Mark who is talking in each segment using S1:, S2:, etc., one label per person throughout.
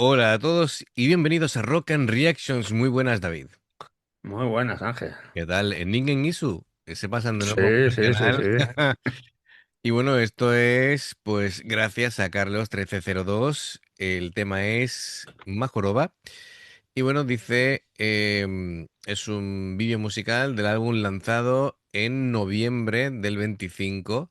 S1: Hola a todos y bienvenidos a Rock and Reactions. Muy buenas, David.
S2: Muy buenas, Ángel.
S1: ¿Qué tal? En Ningen Isu, se pasan de nuevo por
S2: Sí,
S1: el
S2: sí, sí,
S1: canal.
S2: sí.
S1: Y bueno, esto es pues gracias a Carlos 1302. El tema es Majoroba. Y bueno, dice, es un vídeo musical del álbum lanzado en noviembre del 25.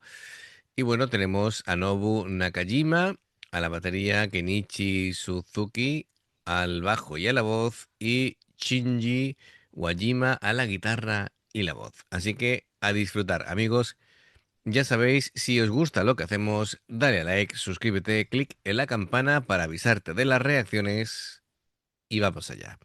S1: Y bueno, tenemos a Nobu Nakajima, a la batería, Kenichi Suzuki, al bajo y a la voz, y Shinji Wajima a la guitarra y la voz. Así que a disfrutar, amigos. Ya sabéis, si os gusta lo que hacemos, dale a like, suscríbete, clic en la campana para avisarte de las reacciones y vamos allá.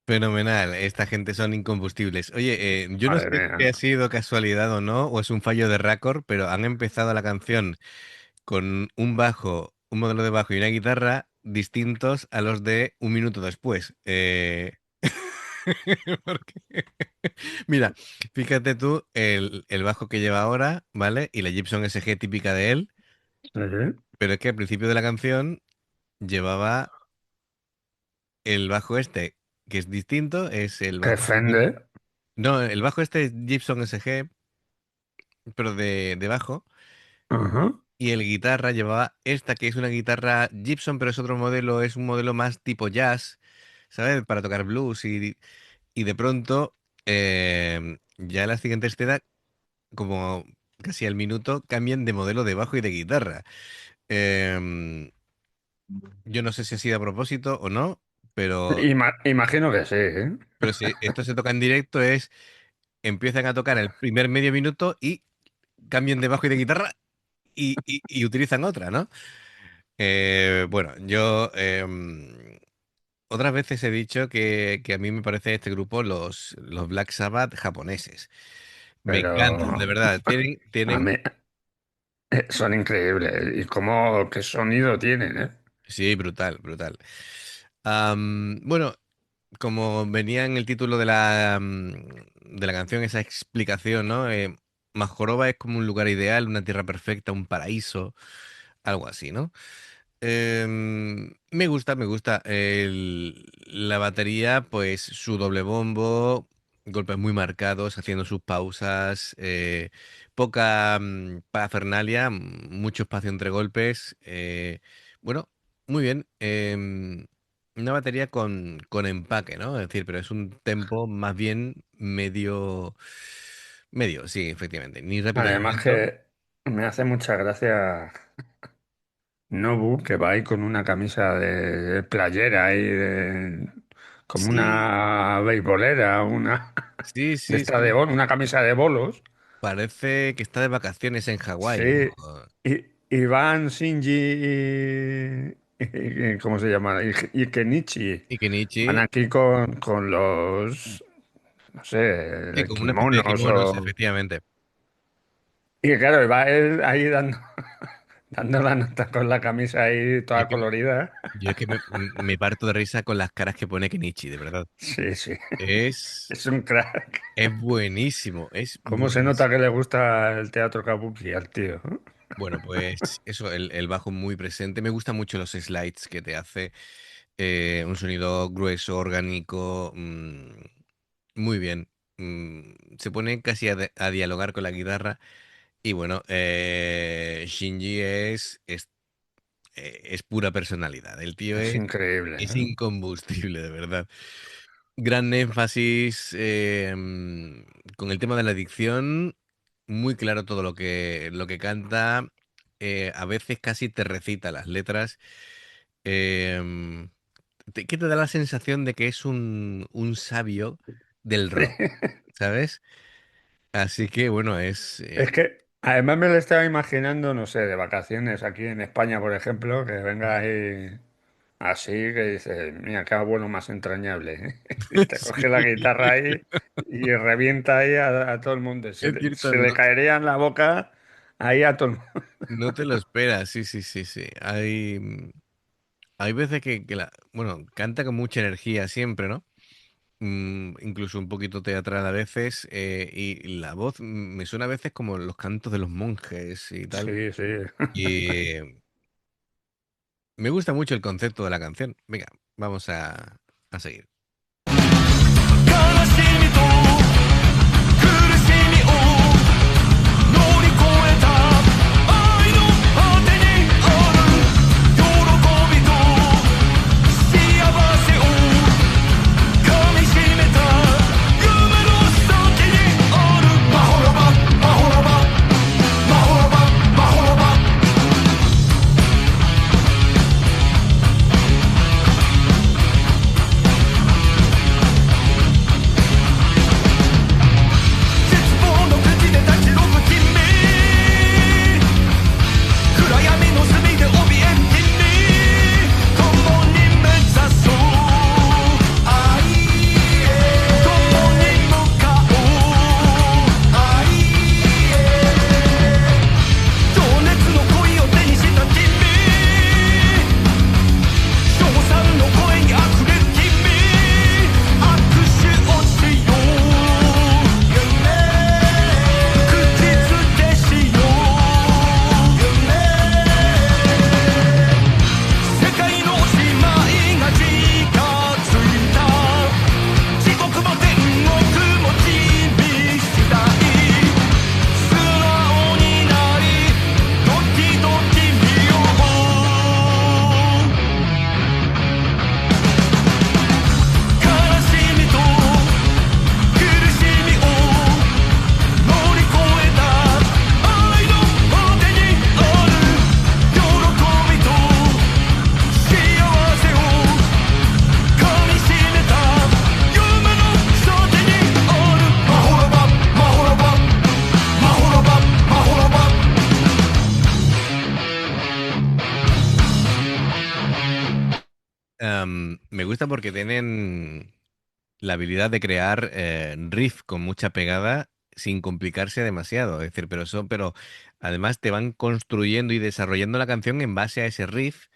S1: Fenomenal, esta gente son incombustibles. Oye, yo no
S2: Madre
S1: sé si ha
S2: mía.
S1: sido casualidad o no, o es un fallo de récord, pero han empezado la canción con un bajo, un modelo de bajo y una guitarra distintos a los de un minuto después. Porque- Mira, fíjate tú el bajo que lleva ahora, ¿vale? Y la Gibson SG típica de él,
S2: Sí.
S1: pero es que al principio de la canción llevaba el bajo este, que es distinto, es el
S2: Que
S1: bajo...
S2: Fender.
S1: No, el bajo este es Gibson SG, pero de bajo.
S2: Ajá.
S1: Y el guitarra llevaba esta, que es una guitarra Gibson, pero es otro modelo, es un modelo más tipo jazz, ¿sabes? Para tocar blues. Y de pronto, ya en la siguiente escena, como casi al minuto, cambian de modelo de bajo y de guitarra. Em, yo no sé si ha sido a propósito o no, pero,
S2: Imagino que sí, ¿eh?
S1: pero si esto se toca en directo es, empiezan a tocar el primer medio minuto y cambian de bajo y de guitarra y utilizan otra, ¿no? Bueno, yo otras veces he dicho que a mí me parece este grupo los Black Sabbath japoneses. Me
S2: Pero
S1: encantan, de verdad.
S2: a
S1: Tienen,
S2: mí son increíbles. ¿Y cómo, qué sonido tienen, eh?
S1: sí, brutal, brutal. Bueno, como venía en el título de la canción, esa explicación, ¿no? Majorova es como un lugar ideal, una tierra perfecta, un paraíso, algo así, ¿no? Me gusta, me gusta. La batería, pues su doble bombo, golpes muy marcados, haciendo sus pausas, poca parafernalia, mucho espacio entre golpes. Bueno, muy bien. Una batería con empaque, ¿no? Es decir, pero es un tempo más bien medio, medio, sí, efectivamente. Ni rápido ni
S2: Además
S1: lento.
S2: que me hace mucha gracia Nobu, que va ahí con una camisa de playera ahí, como
S1: Sí,
S2: una beisbolera, una...
S1: Sí,
S2: de
S1: sí,
S2: esta de
S1: sí.
S2: una camisa de bolos.
S1: Parece que está de vacaciones en Hawái, ¿no?
S2: Sí, y van Shinji ¿cómo se llama? Y Kenichi.
S1: Y
S2: Van
S1: Kenichi,
S2: aquí con los, no
S1: sí,
S2: sé,
S1: como una especie de
S2: kimonos
S1: kimonos,
S2: o...
S1: efectivamente.
S2: Y claro, y va él ahí dando, dando la nota con la camisa ahí
S1: Yo es
S2: toda
S1: que,
S2: colorida.
S1: yo es que me parto de risa con las caras que pone Kenichi, de verdad.
S2: Sí, sí,
S1: Es,
S2: es un crack.
S1: es buenísimo, es
S2: ¿Cómo se nota
S1: buenísimo.
S2: que le gusta el teatro kabuki al tío?
S1: Bueno, pues eso, el bajo muy presente. Me gustan mucho los slides que te hace. Un sonido grueso, orgánico, muy bien. Se pone casi a dialogar con la guitarra. Y bueno, Shinji es pura personalidad. El tío
S2: Es increíble,
S1: es
S2: ¿eh?
S1: incombustible, de verdad. Gran énfasis con el tema de la adicción, muy claro todo lo que canta, a veces casi te recita las letras, em, que te da la sensación de que es un sabio del rock, ¿sabes? Así que bueno,
S2: Es que además me lo estaba imaginando, no sé, de vacaciones aquí en España, por ejemplo, que venga ahí así, que dice, mira, qué abuelo más entrañable, ¿eh? Y te
S1: sí,
S2: coge la guitarra ahí y revienta ahí a todo el mundo.
S1: es cierto,
S2: Se le caería en la boca ahí a todo el mundo.
S1: no te lo esperas, sí, sí, sí, sí. Hay veces bueno, canta con mucha energía siempre, ¿no? Incluso un poquito teatral a veces, y la voz me suena a veces como los cantos de los monjes y tal.
S2: Sí, sí.
S1: Y me gusta mucho el concepto de la canción. Venga, vamos a seguir.
S3: 悲しみと苦しみを乗り越えた愛の果てにある喜びと幸せを噛みしめた夢の先にあるマホロバマホロバマホロバマホロバ 絶望の口で立ち退く君暗闇の隅で怯えん君共に目指そう愛へ共に向かおう愛へ情熱の恋を手にした君称賛の声にあふれる君握手をしよう夢口づけしよう夢世界のおしまいが近づいた地獄も天国も君次第素直になり時々見よう悲しみと苦しみを乗り越えた愛の果てにある喜びと幸せを噛みしめた夢の先にあるマホロバマホロバマホロバマホロバ
S1: Me gusta porque tienen la habilidad de crear riff con mucha pegada sin complicarse demasiado. Es decir, pero además te van construyendo y desarrollando la canción en base a ese riff.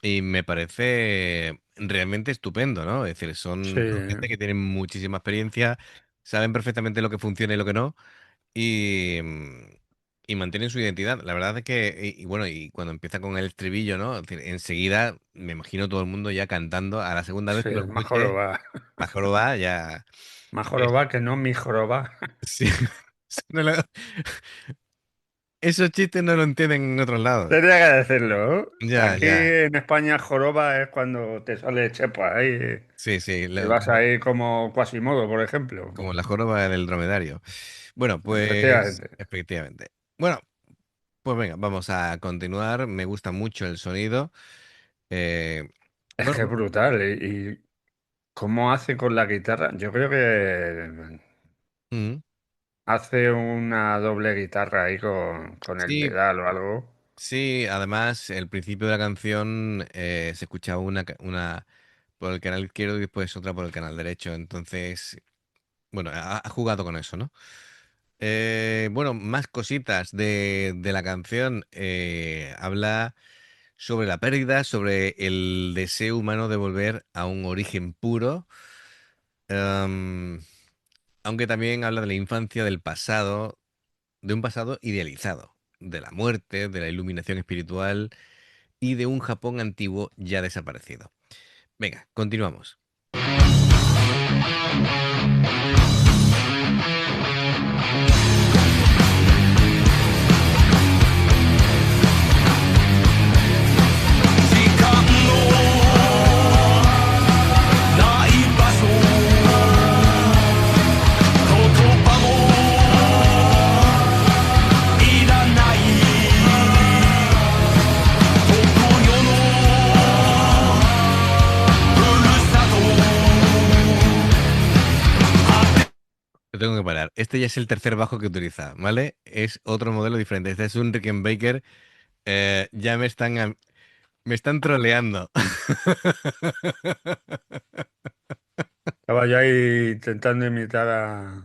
S1: Y me parece realmente estupendo, ¿no? Es decir,
S2: Sí,
S1: son gente que tienen muchísima experiencia, saben perfectamente lo que funciona y lo que no, y, y mantienen su identidad. La verdad es que, y bueno, y cuando empieza con el estribillo, ¿no? Es decir, enseguida me imagino todo el mundo ya cantando. A la segunda vez
S2: sí,
S1: que lo
S2: más
S1: escuche,
S2: joroba.
S1: la joroba ya.
S2: Más
S1: es-
S2: joroba que no mi joroba.
S1: sí, no lo- esos chistes no lo entienden en otros lados.
S2: Tenía que decirlo, ¿eh?
S1: Ya,
S2: Aquí
S1: ya.
S2: en España joroba es cuando te sale chepa ahí
S1: Sí, sí,
S2: y vas ahí como Quasimodo, por ejemplo.
S1: como la joroba del dromedario. Bueno, pues
S2: Efectivamente.
S1: efectivamente. Bueno, pues venga, vamos a continuar. Me gusta mucho el sonido. Eh,
S2: Es
S1: bueno,
S2: que es brutal. Y cómo hace con la guitarra, yo creo que
S1: Mm.
S2: Hace una doble guitarra ahí con el
S1: Sí,
S2: pedal o algo.
S1: sí, además el principio de la canción se escuchaba una por el canal izquierdo y después otra por el canal derecho. Entonces, bueno, ha jugado con eso, ¿no? Bueno, más cositas de la canción. Habla sobre la pérdida, sobre el deseo humano de volver a un origen puro. em, Aunque también habla de la infancia, del pasado, de un pasado idealizado, de la muerte, de la iluminación espiritual y de un Japón antiguo ya desaparecido. Venga, continuamos. Lo tengo que parar. Este ya es el tercer bajo que utiliza, ¿vale? Es otro modelo diferente. Este es un Rickenbacker. Ya me están troleando.
S2: Estaba yo ahí intentando imitar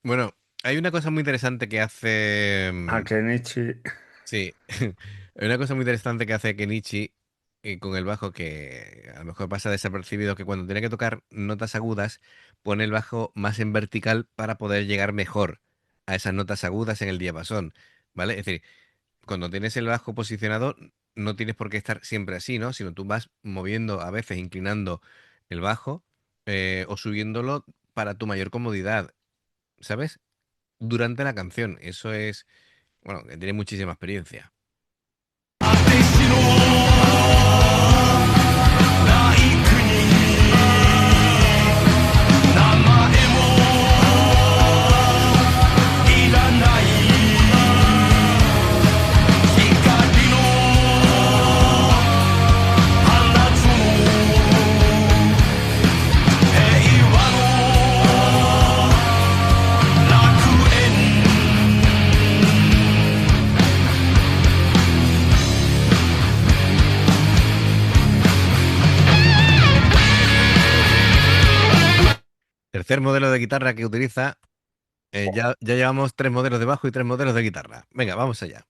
S1: Bueno, hay una cosa muy interesante que hace.
S2: a Kenichi.
S1: Sí, hay una cosa muy interesante que hace Kenichi con el bajo que a lo mejor pasa desapercibido, que cuando tiene que tocar notas agudas, pone el bajo más en vertical para poder llegar mejor a esas notas agudas en el diapasón, ¿vale? Es decir, cuando tienes el bajo posicionado, no tienes por qué estar siempre así, ¿no? Sino tú vas moviendo, a veces inclinando el bajo o subiéndolo para tu mayor comodidad, ¿sabes? Durante la canción. Eso es, bueno, que tiene muchísima experiencia. Tercer modelo de guitarra que utiliza. Ya llevamos tres modelos de bajo y tres modelos de guitarra. Venga, vamos allá.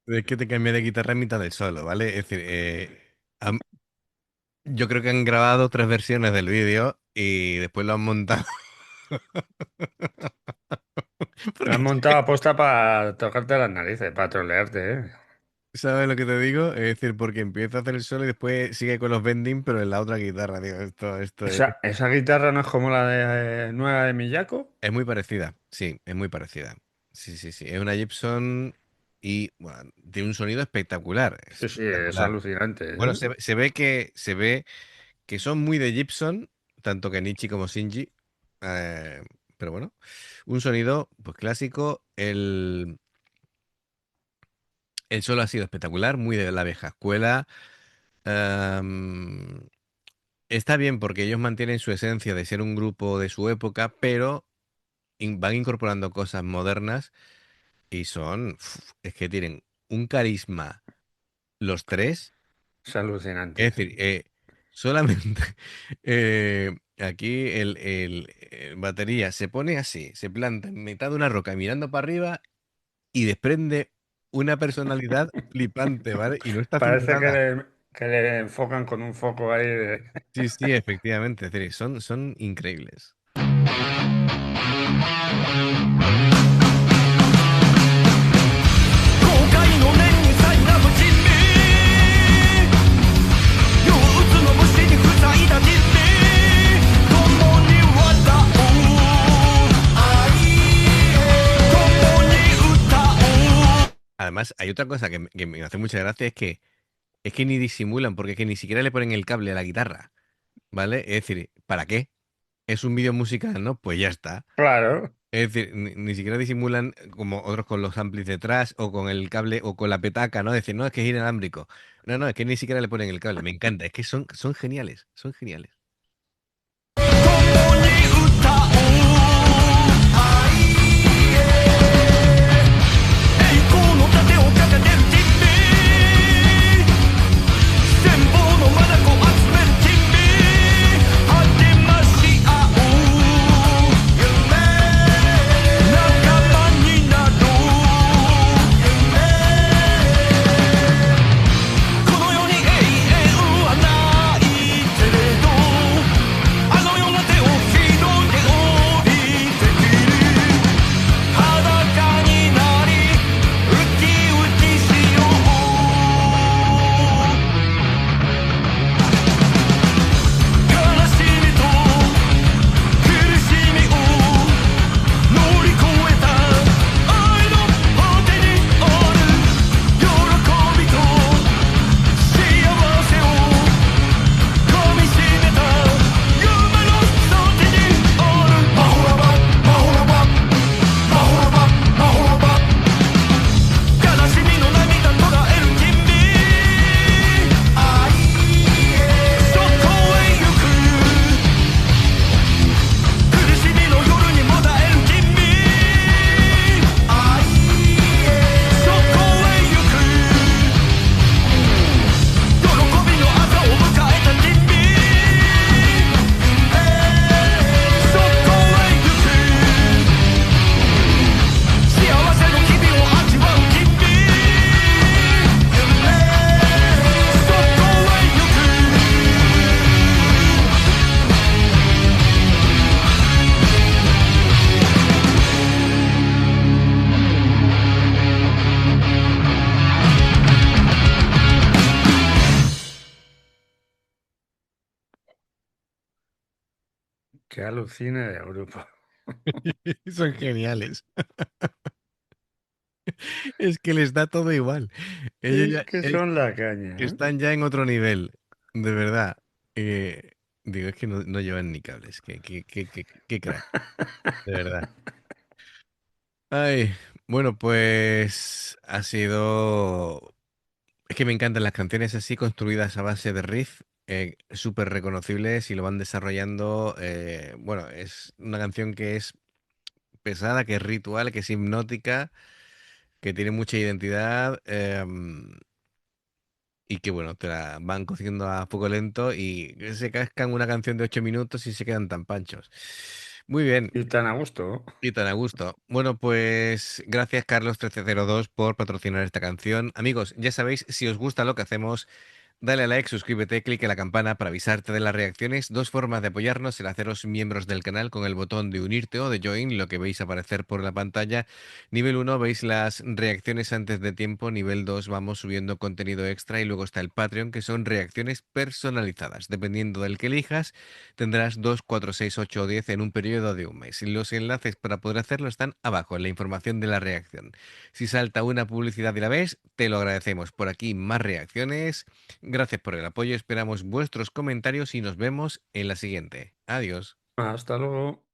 S1: Es que te cambié de guitarra en mitad del solo, ¿vale? Es decir, han- yo creo que han grabado tres versiones del vídeo y después lo han montado.
S2: Lo has
S1: Porque,
S2: montado aposta para tocarte las narices, para trolearte, ¿eh?
S1: ¿sabes lo que te digo? Es decir, porque empieza a hacer el solo y después sigue con los bending, pero en la otra guitarra, digo, esto
S2: Esa guitarra no es como la de nueva de Miyako.
S1: es muy parecida. Sí, es muy parecida. Sí, sí, sí. Es una Gibson y bueno, tiene un sonido espectacular.
S2: Sí, sí, es
S1: Espectacular.
S2: alucinante,
S1: Bueno,
S2: ¿eh?
S1: se ve que son muy de Gibson, tanto Kenichi como Shinji. eh, pero bueno, un sonido pues clásico. El solo ha sido espectacular, muy de la vieja escuela. Em, Está bien porque ellos mantienen su esencia de ser un grupo de su época, pero van incorporando cosas modernas y es que tienen un carisma los tres.
S2: Es alucinante.
S1: Es decir, solamente Aquí el batería se pone así, se planta en mitad de una roca mirando para arriba y desprende una personalidad flipante, ¿vale? Y no está haciendo
S2: Parece
S1: nada.
S2: que le enfocan con un foco ahí de...
S1: Sí, sí, efectivamente. Es decir, son increíbles.
S3: 後悔の念に苛む人民憂鬱の虫に塞いだ人民共に笑おう共に歌おう
S1: Además, hay otra cosa que me hace mucha gracia, es que ni disimulan, porque es que ni siquiera le ponen el cable a la guitarra, ¿vale? Es decir, ¿para qué? Es un vídeo musical, ¿no? Pues ya está.
S2: Claro.
S1: Es decir, ni siquiera disimulan como otros con los amplis detrás o con el cable o con la petaca, ¿no? Decir, no, es que es inalámbrico. No, no, es que ni siquiera le ponen el cable. Me encanta, es que son geniales, son geniales.
S3: 共に歌おう栄光の盾を掲げる人民羨望の眼集める人民励まし合おう仲間になろうこの世に永遠はないけれどあの世の手を広げ降りてくる裸になりウキウキしよう悲しみと苦しみを乗り越えた愛の果てにある喜びと幸せを噛みしめた夢の先にあるマホラバマホラバマホラバマホラバ悲しみの涙捉える君そこへ行く苦しみの夜にもだえる君そこへ行く喜びの朝を迎えた君そこへ行く幸せの日々を味わう君そこへ行く
S2: Que alucine de grupo.
S1: Son geniales. Es que les da todo igual. Ellos
S2: Es
S1: ya
S2: que son la caña, ¿eh?
S1: están ya en otro nivel, de verdad. Digo, es que no llevan ni cables. Qué crack, de verdad. Ay, bueno, pues ha sido. Es que me encantan las canciones así construidas a base de riff, súper reconocibles y lo van desarrollando. Bueno, es una canción que es pesada, que es ritual, que es hipnótica, que tiene mucha identidad y que, bueno, te la van cociendo a fuego lento y se cascan una canción de 8 minutos y se quedan tan panchos. Muy bien.
S2: Y tan a gusto.
S1: Y tan a gusto. Bueno, pues gracias Carlos 1302 por patrocinar esta canción. Amigos, ya sabéis, si os gusta lo que hacemos, dale a like, suscríbete, clic en la campana para avisarte de las reacciones. Dos formas de apoyarnos: el haceros miembros del canal con el botón de unirte o de join, lo que veis aparecer por la pantalla. Nivel 1 veis las reacciones antes de tiempo. Nivel 2 vamos subiendo contenido extra y luego está el Patreon, que son reacciones personalizadas. Dependiendo del que elijas, tendrás 2, 4, 6, 8 o 10 en un periodo de un mes. Los enlaces para poder hacerlo están abajo en la información de la reacción. Si salta una publicidad y la ves, te lo agradecemos. Por aquí más reacciones. Gracias por el apoyo, esperamos vuestros comentarios y nos vemos en la siguiente. Adiós.
S2: Hasta luego.